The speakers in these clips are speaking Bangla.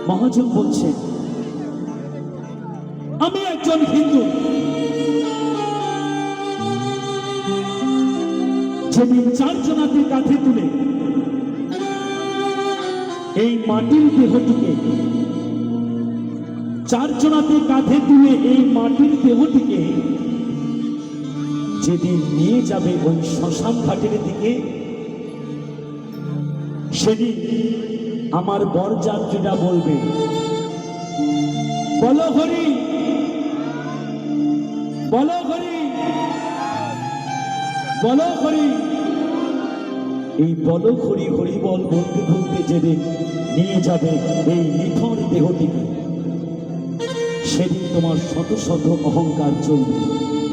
মহাজন বলছেন, আমি একজন হিন্দু, যেদিন চারজনাকে কাঁধে তুলে এই মাটির দেহটিকে, চারজনাতে কাঁধে তুলে এই মাটির দেহটিকে যেদিন নিয়ে যাবে ওই শ্মশান ঘাটের দিকে, সেদিন আমার বরযাত্রীরা বলবে, বলো হরি, বলো হরি, বলো হরি। এই বলো হরি হরি বল বলতে বলতে যেদিন নিয়ে যাবে এই নিথর দেহটিকে, সেদিন তোমার শত শত অহংকার চলবে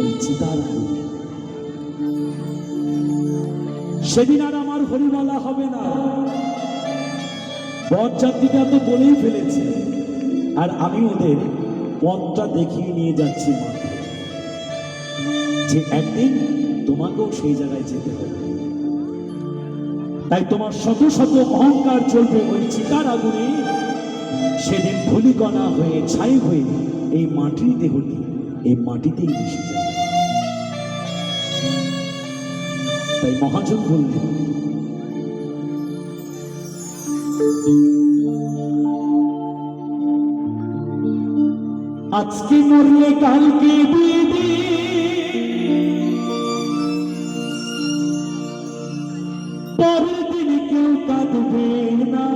ওই চিতার আগুনে। সেদিন আর আমার হরি বলা হবে না। বরযাত্রীরা তো বলেই ফেলেছে, আর আমি ওদের পথটা দেখিয়ে নিয়ে যাচ্ছি মাত্র, যে একদিন তোমাকেও সেই জায়গায় যেতে হবে। তাই তোমার শত শত অহংকার চলবে ওই চিতার আগুনে, সেদিন ধূলিকণা হয়ে ছাই হয়ে এই মাটির দেহটি এই মাটিতেই মিশে যাবে। তাই মহাজন বললেন, আজকে মরলে কালকে দিদি, পরের দিন কেউ কাঁদবে না।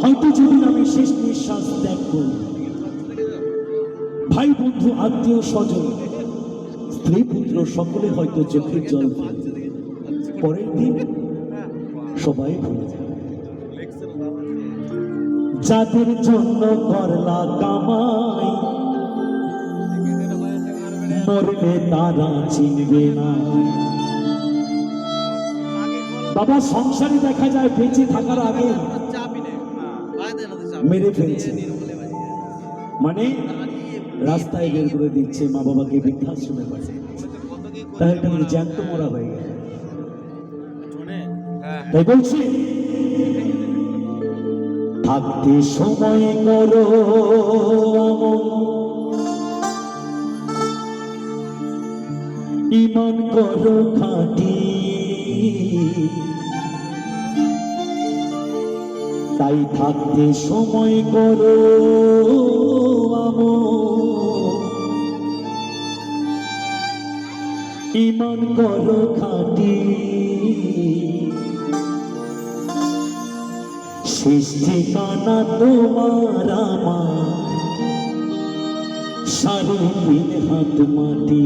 হয়তো যদি আমি শেষ নিঃশ্বাস ত্যাগ করি, ভাই বন্ধু আত্মীয় স্বজন স্ত্রী পুত্র সকলে হয়তো চোখের জল ফেলবে, পরের দিন সবাই ভুলে যাবে। যাদের জন্য করলা কামাই, মরলে তারা চিনবে না। বাবা, সংসারে দেখা যায় বেঁচে থাকার আগে মেরে ফেলছে, মানে রাস্তায় বের করে দিচ্ছে, মা বাবাকে বৃদ্ধাশ্রমে পাঠিয়ে দিচ্ছে, তাই তুমি জ্যান্ত মরা হয়ে গেল। তাই বলছি, থাকতে সময় করো ঈমান করো খাঁটি, তাই থাকতে সময় করো ঈমান করো খাঁটি। শেষ ঠিকানা তোমার আমার, সাড়ে 3 হাত মাটি।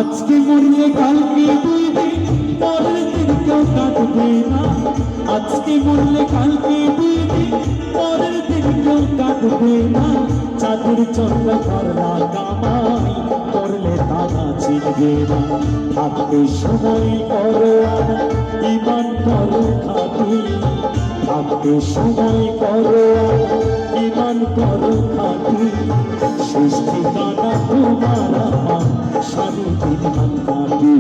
আজকে মরলে কালকে দিদি, পরের দিন কেউ কাঁদবে না। আজকে মরলে কালকে দিদি, পরের দিন কেউ কাঁদবে না। চাঁদের জন্য করলা কামাই, করলে তারা চিনবে না। থাকতে সময় করো ঈমান করো খাঁটি, থাকতে সময় করো ঈমান করো খাঁটি। শেষ ঠিকানা তোমার আমার, সাড়ে 3 হাত মাটি।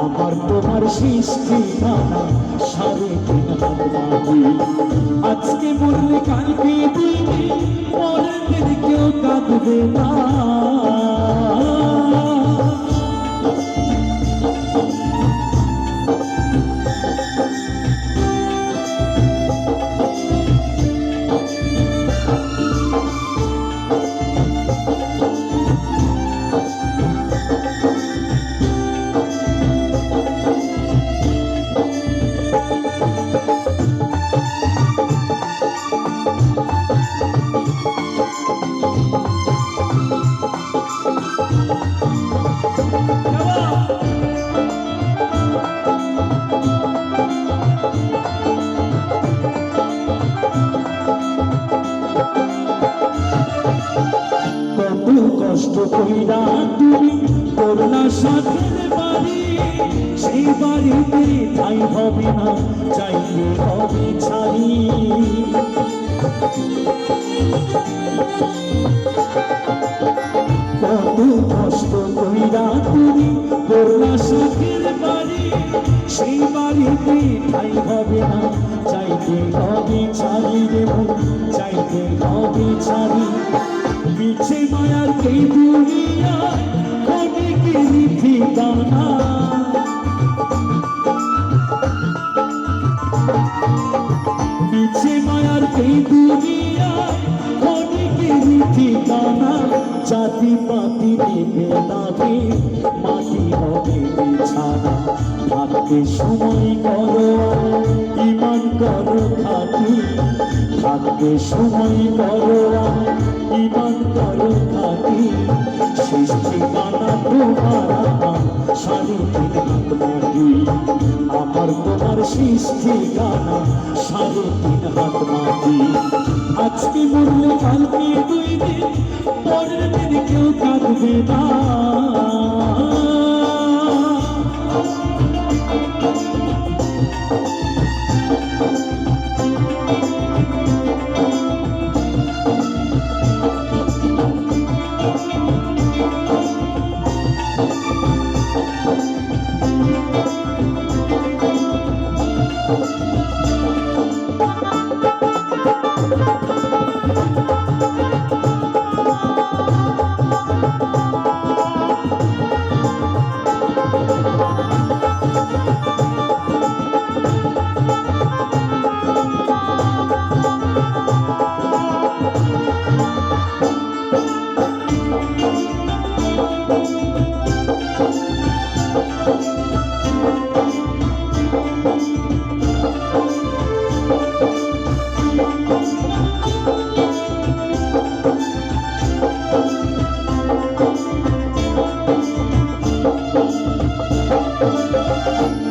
আমার তোমার শেষ ঠিকানা, সাড়ে 3 হাত মাটি। আজকে মরলে কালকে দিদি, পরের দিন কাঁদবে না। কষ্ট কইরা তুমি করলা সাথের বাড়ি, সেই বাড়িতে ঠাই হবে না, চাইলে হবে ছাড়ি। কত কষ্ট কইরা তুমি করলা সাথের বাড়ি, সেই বাড়িতে ঠাই হবে না, চাইতে হবে ছাড়ি রে মন, চাইতে হবে ছাড়ি। পিছে মায়ার এই দুনিয়ায় ক্ষণিকেরই ঠিকানা, পিছে মায়ার এই দুনিয়ায় ক্ষণিকেরই ঠিকানা। জাতি পাতি দেবে দাবি, মাটি হবে বিছানা। থাকতে সময় করো, ইমান করো খাটি, থাকতে সময় করো, ইমান করো খাটি। শেষ ঠিকানা তোমার আমার, 3.5 হাত মাটি। আমার তোমার শেষ ঠিকানা 3.5 হাত মাটি। আজকে মরলে কালকে 2 দিন, পরের দিন কেউ কাঁদবে না।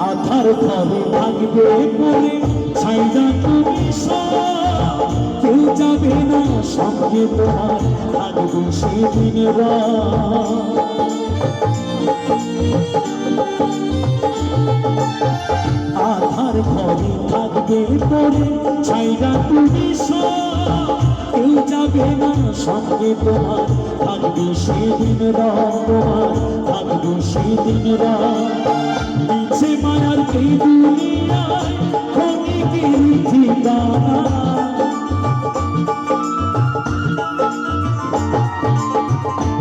আধার ঘরে থাকবে বলে ছাইরা তুমি সব, কেউ যাবে না সঙ্গে তোমার, থাকবে সেদিন রাত। আধার ঘরে থাকবে বলে ছাইরা তুমি সব, কেউ যাবে না সঙ্গে তোমার, থাকবে সেদিন রাত তোমার, থাকবে সেদিন রাত। পিছে মায়ার এই দুনিয়ায় ক্ষণিকেরই ঠিকানা,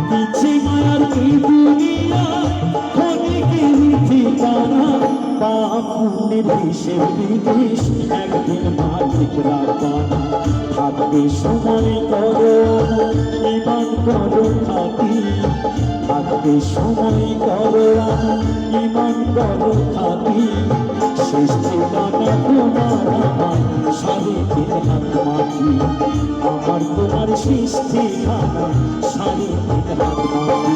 পিছে মায়ার এই দুনিয়ায় ক্ষণিকেরই ঠিকানা। পাপ পুণ্যের হিসেব নিকেশ একদিন মালিক রাখবানা। থাকবে সময় করো, ইমান করো খাটি, থাকবে সময় করো, ইমান করো খাটি। শেষ ঠিকানা তোমার আমার, 3.5 হাত মাটি। আমার তোমার শেষ ঠিকানা 3.5 হাত মাটি।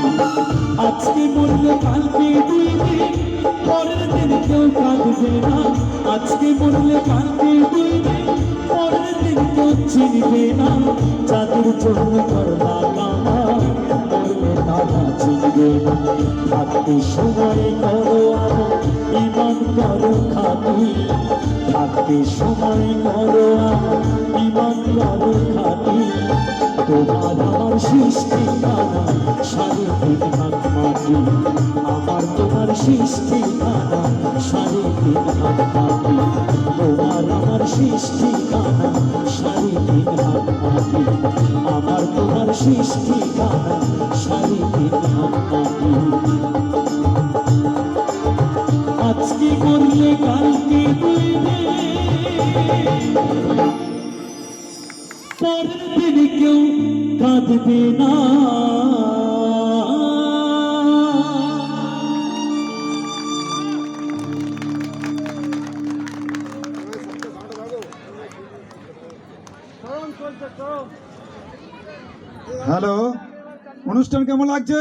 আজকে মরলে কালকে 2 দিন, পরের দিন কেউ কাঁদবে না। আজকে মরলে কালকে 2 দিন, পরের দিন কেউ চিনবে না। যাদের জন্য করলা কামাই, মরলে তারা চিনবে না। থাকতে সময় করো আমার, ইমান করো খাটি, থাকতে সময় করো আমার, ইমান করো খাটি। তোমার আমার শেষ ঠিকানা 3.5 হাত মাটি। আমার তোমার শেষ ঠিকানা 3.5 হাত মাটি। তোমার আমার শেষ ঠিকানা 3.5 হাত মাটি। আমার তোমার সৃষ্টি গানা সারিতে আজকে করলে কালকে বলবে, পরের দিন কেউ কাঁদবে না। হ্যালো, অনুষ্ঠান কেমন লাগছে?